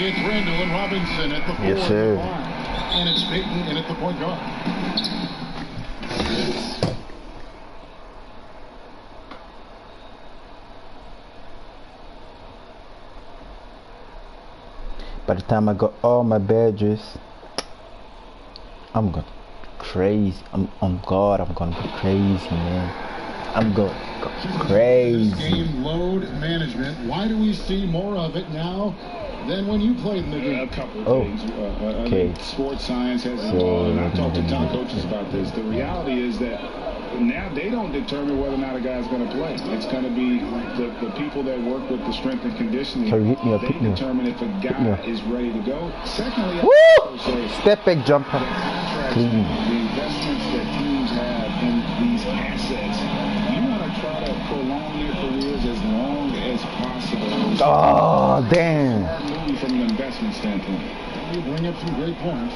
It's Randall and Robinson at the forward line. And it's Peyton in at the point guard. By the time I got all my badges, I'm going crazy. I'm God. I'm gonna go crazy, man. I'm going crazy. Game load management. Why do we see more of it now than when you played in the game? A couple of things. Okay. Sports science has evolved, and I've talked to ton of coaches about this. The reality is that now they don't determine whether or not a guy's going to play. It's going to be the people that work with the strength and conditioning. They determine if a guy is ready to go. Secondly, step back jumper. The investments that teams have in these assets, you want to try to prolong their careers as long as possible. Oh, damn. Movie from an investment standpoint. You bring up some great points.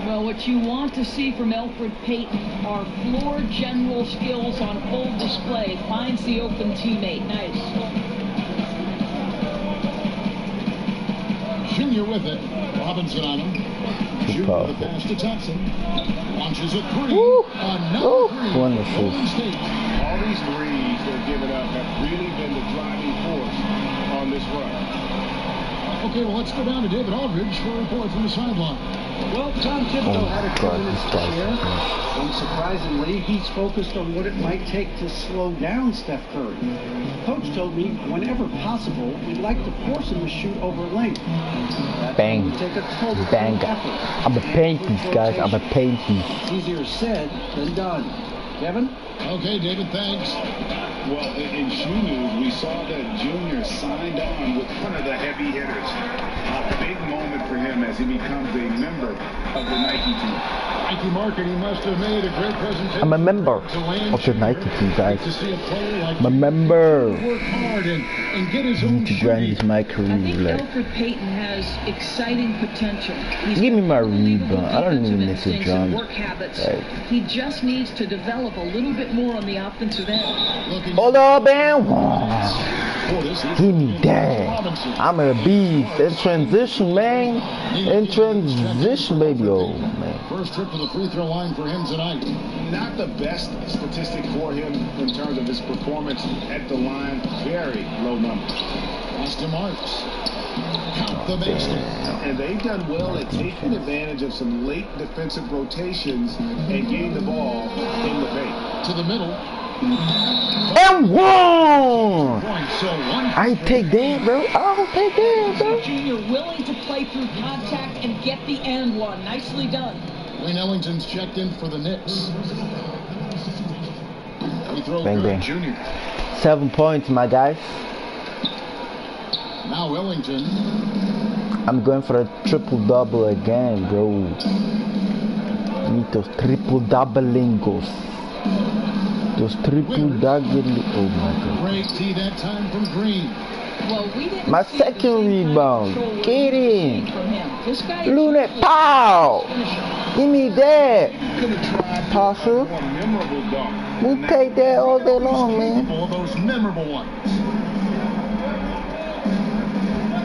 Well, what you want to see from Elfrid Payton are floor general skills on full display. Finds the open teammate. Nice. Junior with it. Robinson on him. Junior the pass to Thompson. Launches a three. Another three. Wonderful. All these threes they're giving up have really been the driving force on this run. Okay, well, let's go down to David Aldridge for a report from the sideline. Well, Tom Thibodeau had a tremendous year. Unsurprisingly, he's focused on what it might take to slow down Steph Curry. Coach told me whenever possible, we'd like to force him to shoot over length. Bang. Take a total Bang. effort. I'm a paint piece, guys. I'm a paint piece. It's easier said than done. Kevin? Okay, David, thanks. Well, in shoe news, we saw that Junior signed on with one of the heavy hitters. A big moment for him as he becomes a member of the Nike team. Nike marketing must have made a great presentation. I'm a member of the Nike team, guys. I'm a member. Work hard and get his I own need to grind this my I career. think Like, Elfrid Payton has exciting potential. give me my rebound. I don't even miss a jump. Work habits. Like, He just needs to develop a little bit more on the offensive end. hold up, man. Give me that. I'm a beast. In transition, man. In transition, baby. Oh, man. First trip to the free throw line for him tonight. Not the best statistic for him in terms of his performance at the line. Very low numbers. Austin Marks. Count the baseline. And they've done well at taking advantage of some late defensive rotations and getting the ball in the paint. To the middle. And one! I take that, bro. I'll take that, bro. Junior willing to play through contact and get the and one. Nicely done. Wayne Ellington's checked in for the Knicks. We throw Bang, good, bang. Junior. 7 points, my guys. Now Ellington. I'm going for a triple-double again, bro. Need those triple-double-lingos. Those triple-double. Oh, my God. Great tee that time from Green. Well, we didn't My see the second same rebound. kind of control Get in. from him. This guy Luna, pow! Give me that. Could have tried Pasha. a more memorable dunk. We'll take that all day long, man. All those memorable ones.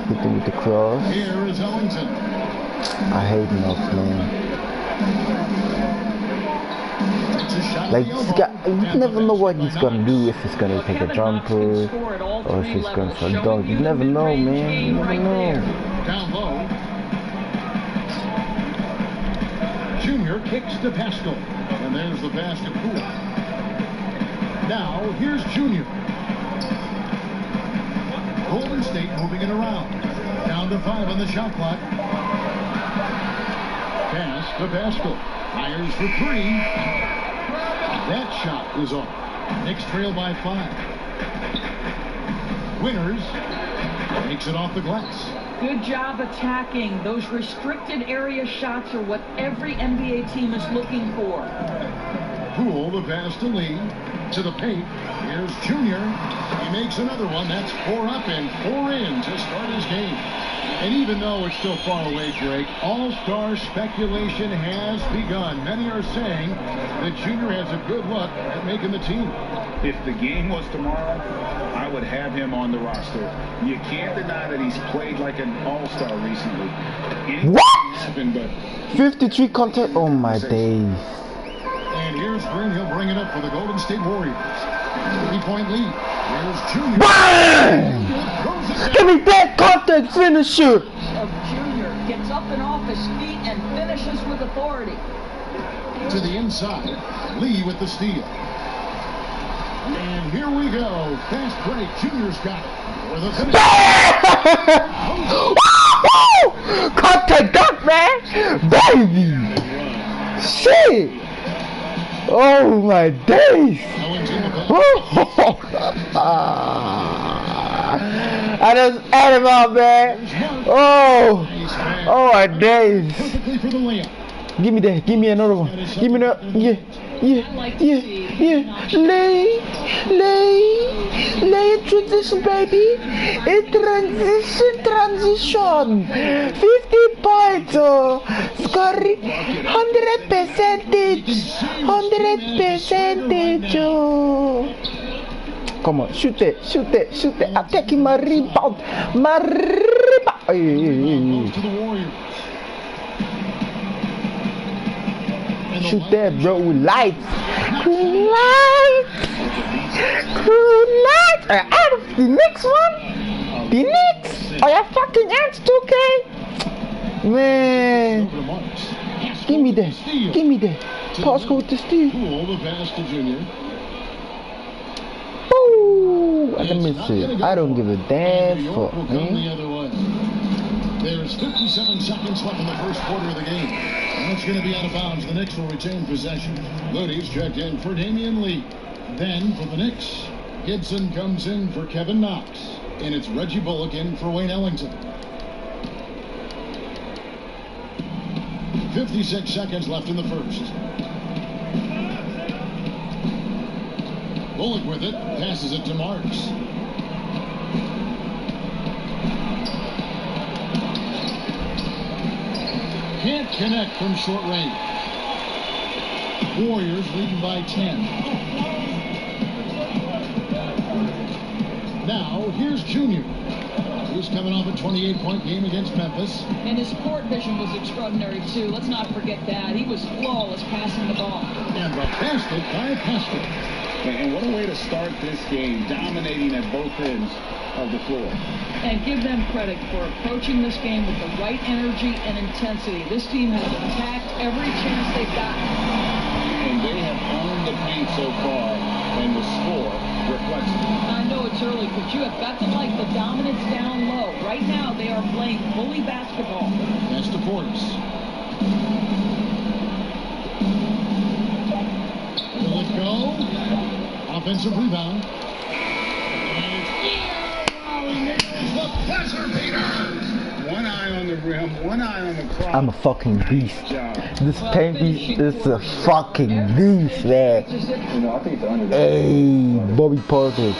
Hit him with the cross. Here is Ellington. I hate Knox, man. It's a shot Like, at the this elbow. guy, you never know what he's gonna do. If he's gonna take a jumper, or if he's going for a dunk. You never know, man. You never know. Down low. Junior kicks to Pascal. And there's the pass to Poole. Now, here's Junior. Golden State moving it around. Down to 5 on the shot clock. Pass to Pascal. Fires for 3. That shot is off. Knicks trail by 5. Winners takes it off the glass. Good job attacking. Those restricted area shots are what every NBA team is looking for. Poole the pass to Lee. to the paint. Here's Junior. He makes another one. That's 4 up and 4 in to start his game. And even though it's still far away, Drake, all-star speculation has begun. Many are saying that Junior has a good look at making the team. If the game was tomorrow, I would have him on the roster. You can't deny that he's played like an all-star recently. What? Happened, but 53 contact. Oh my days. And here's Green. He'll bring it up for the Golden State Warriors. 3-point lead. Here's Junior. Bang! Give me that contact finisher. Of Junior gets up and off his feet and finishes with authority. To the inside. Lee with the steal. And here we go. Fast break. Junior's got it. For the finish. Contact that, man. Baby. Shit. Oh my days. I just add him up, man. Oh my days. Give me that. Give me another one. Give me that. Yeah. Lay transition, baby. In transition. 50 points. Scoring 100%. 100%. Come on, shoot it. Attacking my rebound. Shoot that, bro. Lights. Out of the next one. The next. Oh, yeah, fucking ants, 2K. Man. Give me that. Passcode to steal. Ooh, I can miss it. I don't give a damn fuck, man. There's 57 seconds left in the first quarter of the game. And it's going to be out of bounds. The Knicks will retain possession. Moody's checked in for Damian Lee. Then for the Knicks, Gibson comes in for Kevin Knox. And it's Reggie Bullock in for Wayne Ellington. 56 seconds left in the first. Bullock with it. Passes it to Marks. Can't connect from short range. Warriors leading by 10. Now, here's Junior. He's coming off a 28-point game against Memphis. And his court vision was extraordinary, too. Let's not forget that. He was flawless passing the ball. And the basket by Pascal. And what a way to start this game, dominating at both ends of the floor. And give them credit for approaching this game with the right energy and intensity. This team has attacked every chance they've gotten. And they have owned the paint so far, and the score reflects it. I know it's early, but you have got to like the dominance down low. Right now, they are playing bully basketball. That's the Portis. Will it go? Offensive rebound. The buzzer beaters. One eye on the rim, one eye on the clock. I'm a fucking beast. This paint beast is a fucking beast, man. Hey, Bobby Portis.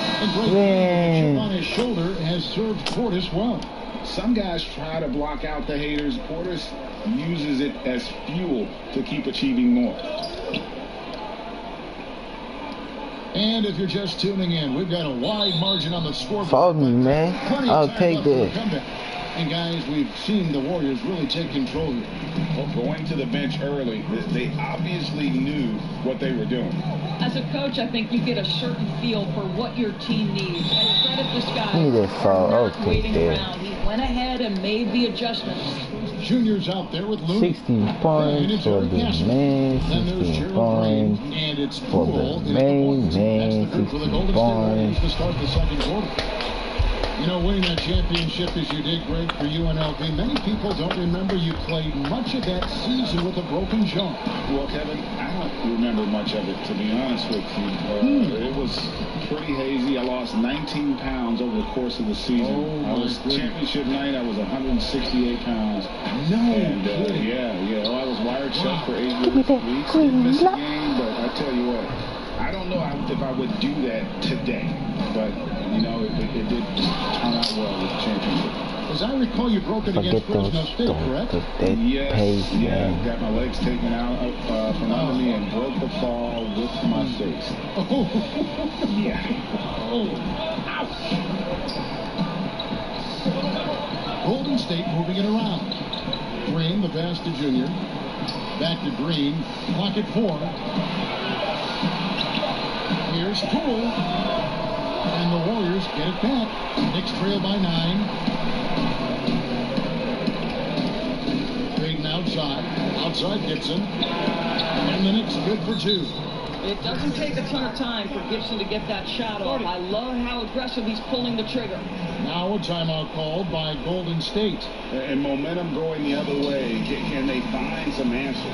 Man. On his shoulder has served Portis well. Some guys try to block out the haters. Portis uses it as fuel to keep achieving more. And if you're just tuning in, we've got a wide margin on the scoreboard. Follow me, man. I'll take that. And guys, we've seen the Warriors really take control here. Well, going to the bench early, they obviously knew what they were doing. As a coach, I think you get a certain feel for what your team needs. And credit this guy Give me that foul. for I'll not take waiting that. around. He went ahead and made the adjustments. Junior's out there with Luke. 16 points for the man, 16 points for the main, 16 points. To start the second quarter. You know, winning that championship as you did, great for UNLV. Many people don't remember you played much of that season with a broken jaw. Well, Kevin, I don't remember much of it, to be honest with you. It was pretty hazy. I lost 19 pounds over the course of the season. Oh, I was championship night. I was 168 pounds. No And kidding. yeah. Well, I was wired shut for 8 Give me that weeks. green Didn't miss a light. game, but I tell you what, I don't know if I would do that today, but, you know, it did turn out well with the championship. As I recall, you broke it against Fresno State, correct? Yes, got my legs taken out from under me and broke the fall with my face. Oh. Yeah. Oh. Ouch. Golden State moving it around. Green, the pass to Junior. Back to Green. Clock at 4. Here's Poole. And the Warriors get it back. Knicks trail by 9. Creighton outside Gibson. And the Knicks good for 2. It doesn't take a ton of time for Gibson to get that shot off. I love how aggressive he's pulling the trigger. Now a timeout called by Golden State. And momentum going the other way. Can they find some answers?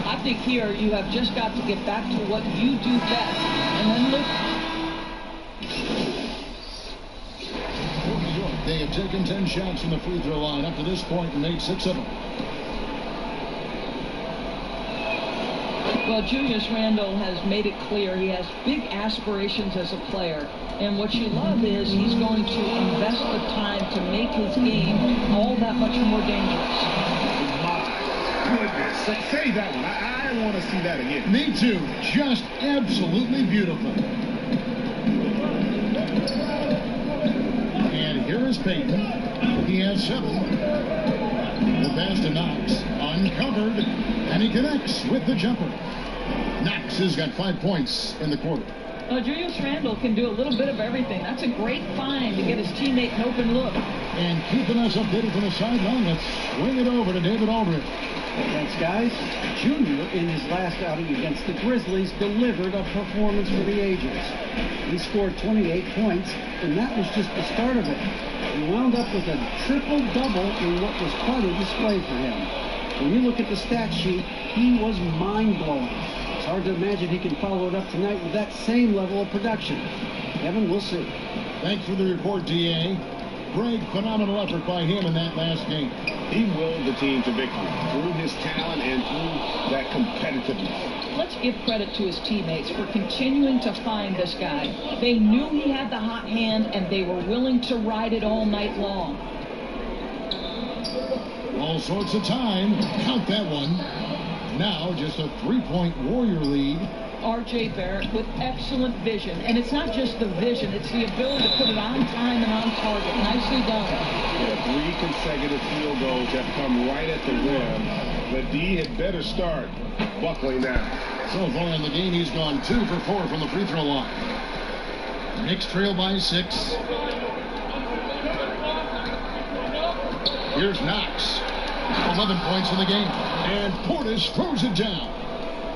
I think here you have just got to get back to what you do best. And then look. They have taken 10 shots from the free throw line up to this point and made 6 of them. Well, Julius Randle has made it clear he has big aspirations as a player. And what you love is he's going to invest the time to make his game all that much more dangerous. My goodness. Say that one. I want to see that again. Me too. Just absolutely beautiful. And here is Payton. He has 7. The pass to Knox. Uncovered. And he connects with the jumper. Knox has got 5 points in the quarter. Julius Randle can do a little bit of everything. That's a great find to get his teammate an open look. And keeping us updated from the sideline, let's swing it over to David Aldridge. Thanks, guys. Junior, in his last outing against the Grizzlies, delivered a performance for the ages. He scored 28 points, and that was just the start of it. He wound up with a triple-double in what was quite a display for him. When you look at the stat sheet, he was mind-blowing. It's hard to imagine he can follow it up tonight with that same level of production. Kevin, we'll see. Thanks for the report, D.A. Great, phenomenal effort by him in that last game. He willed the team to victory through his talent and through that competitiveness. Let's give credit to his teammates for continuing to find this guy. They knew he had the hot hand, and they were willing to ride it all night long. All sorts of time. Count that one. Now just a 3-point Warrior lead. R.J. Barrett with excellent vision. And it's not just the vision, it's the ability to put it on time and on target. Nicely done. Yeah, 3 consecutive field goals have come right at the rim. The D had better start buckling down. So far in the game, he's gone 2 for 4 from the free throw line. Knicks trail by 6. Here's Knox. 11 points in the game. And Portis throws it down.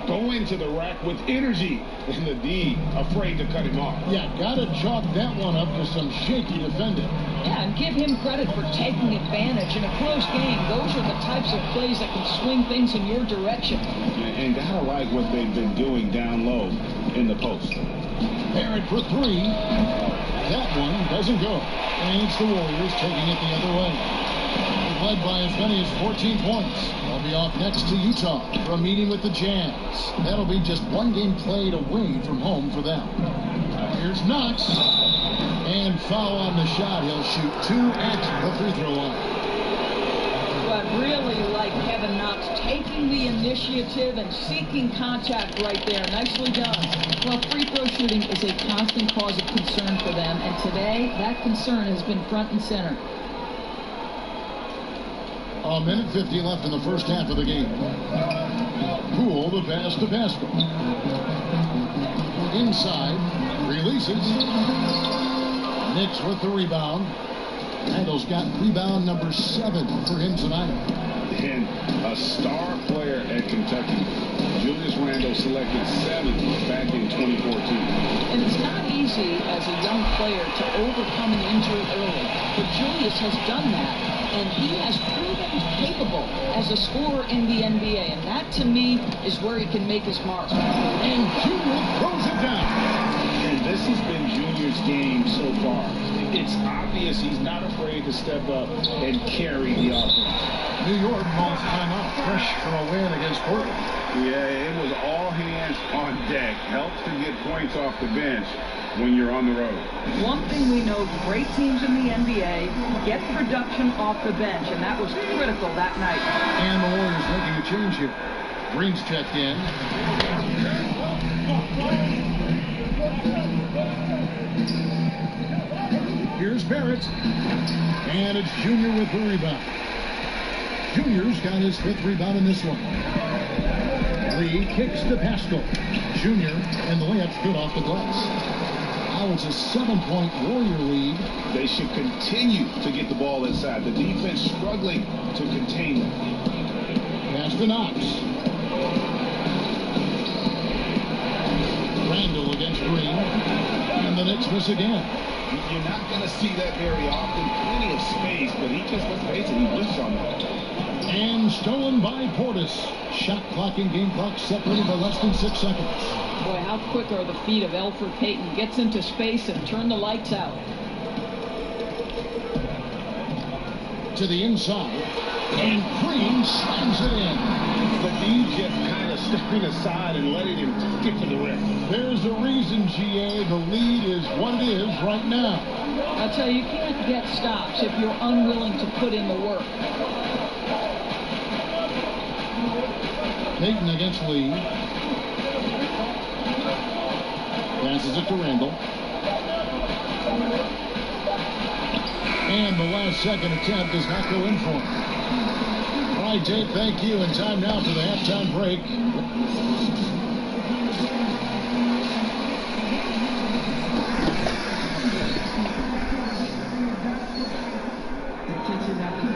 Going to the rack with energy. And the D afraid to cut him off. Yeah, gotta chalk that one up to some shaky defending. Yeah, and give him credit for taking advantage. In a close game, those are the types of plays that can swing things in your direction. And gotta like what they've been doing down low in the post. Barrett for 3. That one doesn't go. And it's the Warriors taking it the other way. Led by as many as 14 points. They'll be off next to Utah for a meeting with the Jazz. That'll be just 1 game played away from home for them. Here's Knox. And foul on the shot. He'll shoot 2 at the free throw line. But really like Kevin Knox taking the initiative and seeking contact right there. Nicely done. Well, free throw shooting is a constant cause of concern for them. And today, that concern has been front and center. A minute 50 left in the first half of the game. Poole, the pass to Pascal. Inside, releases. Knicks with the rebound. Randall's got rebound number 7 for him tonight. And a star player at Kentucky. Julius Randle selected 7th back in 2014. And it's not easy as a young player to overcome an injury early. But Julius has done that. And he has proven capable as a scorer in the NBA. And that, to me, is where he can make his mark. And Junior throws it down. And this has been Junior's game so far. It's obvious he's not afraid to step up and carry the offense. New York calls timeout, fresh from a win against Portland. Yeah, it was all hands on deck. Helps to get points off the bench when you're on the road. One thing we know, great teams in the NBA get production off the bench, and that was critical that night. And the Warriors making a change here. Green's checked in. Here's Barrett. And it's Junior with the rebound. Junior's got his 5th rebound in this one. Lee kicks to Pascal. Junior, and the layup's good off the glass. Now it's a 7-point Warrior lead. They should continue to get the ball inside. The defense struggling to contain them. Pass to Knox. Randall against Green. And the Knicks miss again. You're not going to see that very often. Plenty of space, but he just, let's face it, he whiffs on that. And stolen by Portis. Shot clock and game clock separated by less than 6 seconds. Boy, how quick are the feet of Elfrid Payton. Gets into space and turn the lights out. To the inside. And Green slams it in. But he just kind of stepping aside and letting him get to the rim. There's a reason, GA. The lead is what it is right now. I'll tell you, you can't get stops if you're unwilling to put in the work. Payton against Lee. Passes it to Randall. And the last second attempt does not go in for him. All right, Dave, thank you. And time now for the halftime break.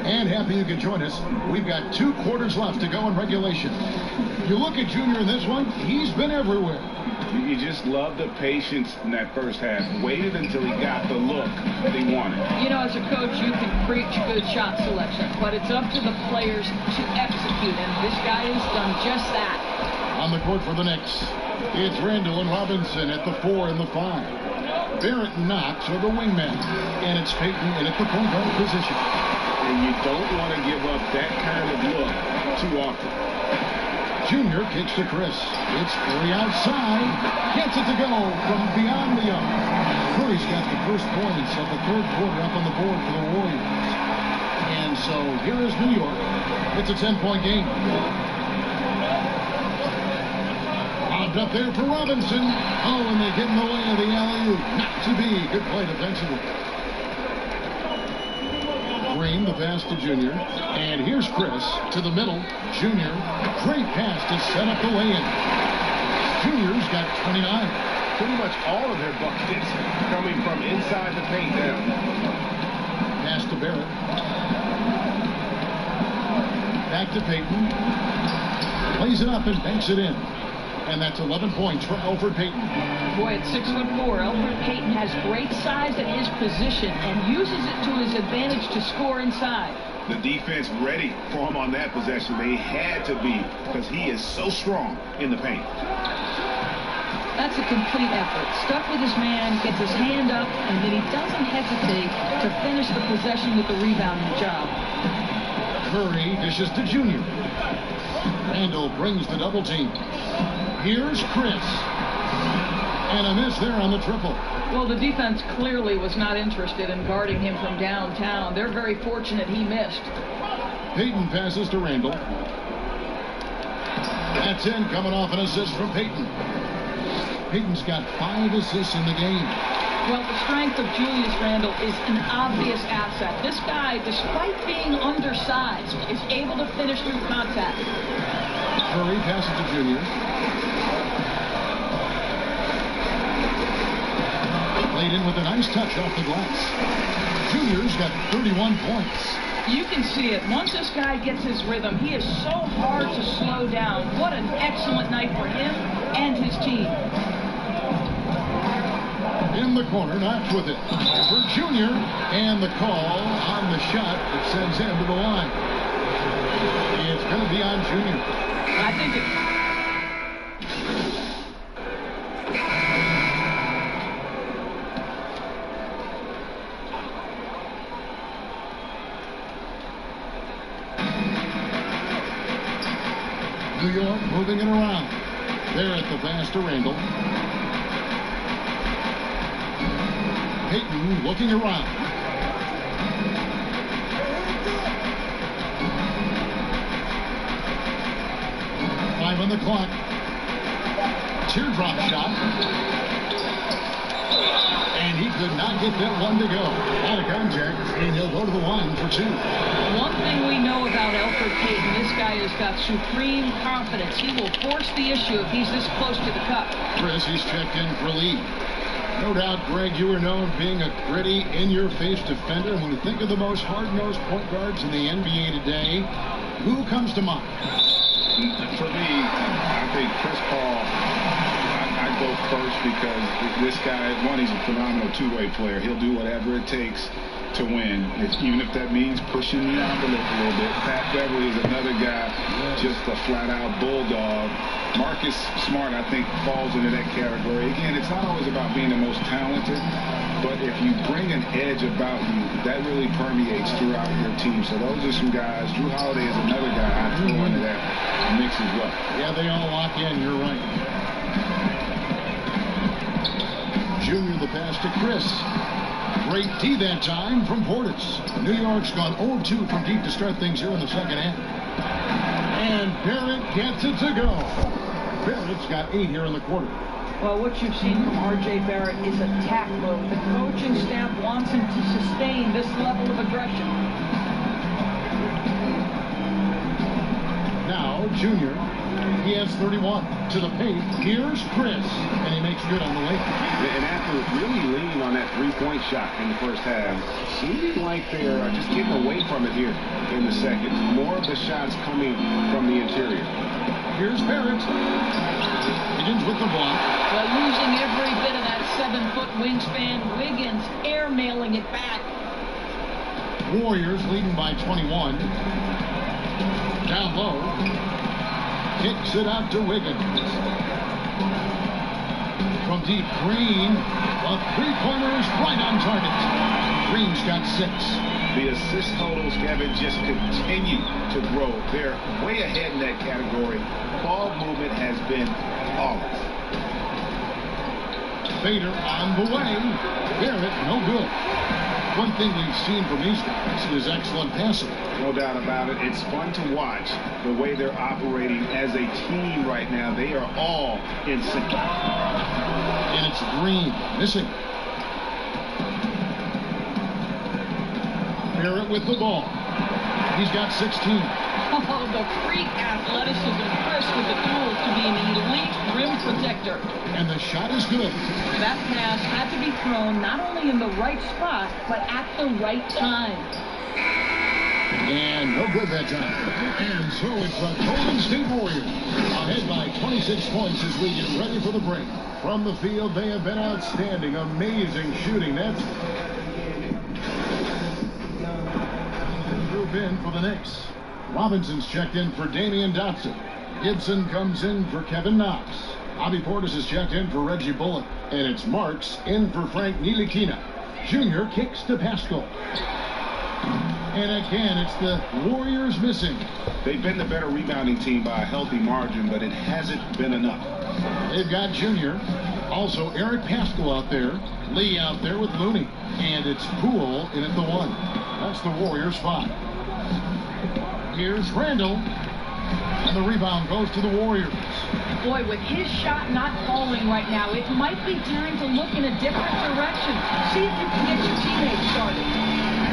And happy you could join us. We've got 2 quarters left to go in regulation. You look at Junior in this one, he's been everywhere. You just love the patience in that first half. Waited until he got the look that he wanted. You know, as a coach, you can preach good shot selection, but it's up to the players to execute, and this guy has done just that. On the court for the Knicks, it's Randall and Robinson at the 4 and the 5. Barrett and Knox are the wingmen, and it's Payton in at the point guard position. And you don't want to give up that kind of look too often. Junior kicks to Chris. It's Curry outside. Gets it to go from beyond the arc. Curry's got the first points of the 3rd quarter up on the board for the Warriors. And so here is New York. It's a 10-point game. Lobbed up there for Robinson. Oh, and they get in the way of the alley-oop. Not to be. Good play defensively. Green, the pass to Junior. And here's Chris to the middle. Junior, great pass to set up the lay-in. Junior's got 29. Pretty much all of their buckets coming from inside the paint now. Pass to Barrett. Back to Payton. Plays it up and banks it in. And that's 11 points for Elfrid Payton. Boy, at 6'4", Elfrid Payton has great size at his position and uses it to his advantage to score inside. The defense ready for him on that possession. They had to be, because he is so strong in the paint. That's a complete effort. Stuck with his man, gets his hand up, and then he doesn't hesitate to finish the possession with the rebounding job. Curry dishes to Junior. Randall brings the double team. Here's Chris. And a miss there on the triple. Well, the defense clearly was not interested in guarding him from downtown. They're very fortunate he missed. Payton passes to Randall. That's in, coming off an assist from Payton. Payton's got 5 assists in the game. Well, the strength of Julius Randle is an obvious asset. This guy, despite being undersized, is able to finish through contact. Curry passes to Junior. Played in with a nice touch off the glass. Junior's got 31 points. You can see it. Once this guy gets his rhythm, he is so hard to slow down. What an excellent night for him and his team. In the corner, Knox with it. For Junior, and the call on the shot that sends him to the line. It's going to be on Junior. I think it... New York moving it around. They're at the pass to Randall. Peyton looking around. Five on the clock. Teardrop shot. And he could not get that one to go. Out of contact, and he'll go to the line for two. One thing we know about Elfrid Payton, this guy has got supreme confidence. He will force the issue if he's this close to the cup. Chris, he's checked in for Lee. No doubt, Greg, you are known being a gritty, in-your-face defender. When you think of the most hard-nosed point guards in the NBA today, who comes to mind? For me, I think Chris Paul. I go first because this guy, one, he's a phenomenal two-way player. He'll do whatever it takes to win, even if that means pushing the envelope a little bit. Pat Beverly is another guy, just a flat-out bulldog. Marcus Smart, I think, falls into that category. Again, it's not always about being the most talented, but if you bring an edge about you, that really permeates throughout your team. So those are some guys. Drew Holiday is another guy I throw into that mix as well. Yeah, they all lock in. You're right. Junior the pass to Chris. Great D that time from Portis. New York's gone 0-2 from deep to start things here in the second half. And Barrett gets it to go. Barrett's got 8 here in the quarter. Well, what you've seen from R.J. Barrett is attack mode. The coaching staff wants him to sustain this level of aggression. Now, Junior. He has 31 to the paint. Here's Chris, and he makes good on the late. And after really leaning on that three-point shot in the first half, seeming like they're just getting away from it here in the second. More of the shots coming from the interior. Here's Barrett. Wiggins with the block. Well, using every bit of that 7-foot wingspan, Wiggins air-mailing it back. Warriors leading by 21. Down low. Kicks it out to Wiggins. From deep, Green. A three-pointer is right on target. Green's got 6. The assist totals, Kevin, just continue to grow. They're way ahead in that category. Ball movement has been flawless. Bader on the way. Barrett, no good. One thing we've seen from these guys is excellent passing. No doubt about it. It's fun to watch the way they're operating as a team right now. They are all in sync. And it's Green missing. Barrett with the ball. He's got 16. Oh, the freak athleticism. Chris with the tools to be an elite rim protector. And the shot is good. That pass had to be thrown not only in the right spot, but at the right time. And no good that time. And so it's the Golden State Warriors ahead by 26 points as we get ready for the break. From the field, they have been outstanding. Amazing shooting. That's group in for the Knicks. Robinson's checked in for Damian Dotson. Gibson comes in for Kevin Knox. Bobby Portis is checked in for Reggie Bullock. And it's Marks in for Frank Ntilikina. Junior kicks to Pascal. And again, it's the Warriors missing. They've been the better rebounding team by a healthy margin, but it hasn't been enough. They've got Junior. Also, Eric Pascal out there. Lee out there with Looney. And it's Poole in at the 1. That's the Warriors' 5. Here's Randall. And the rebound goes to the Warriors. Boy, with his shot not falling right now, it might be time to look in a different direction. See if you can get your teammates started.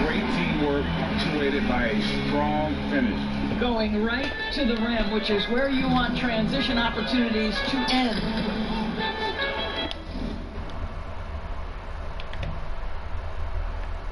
Great teamwork, punctuated by a strong finish. Going right to the rim, which is where you want transition opportunities to end.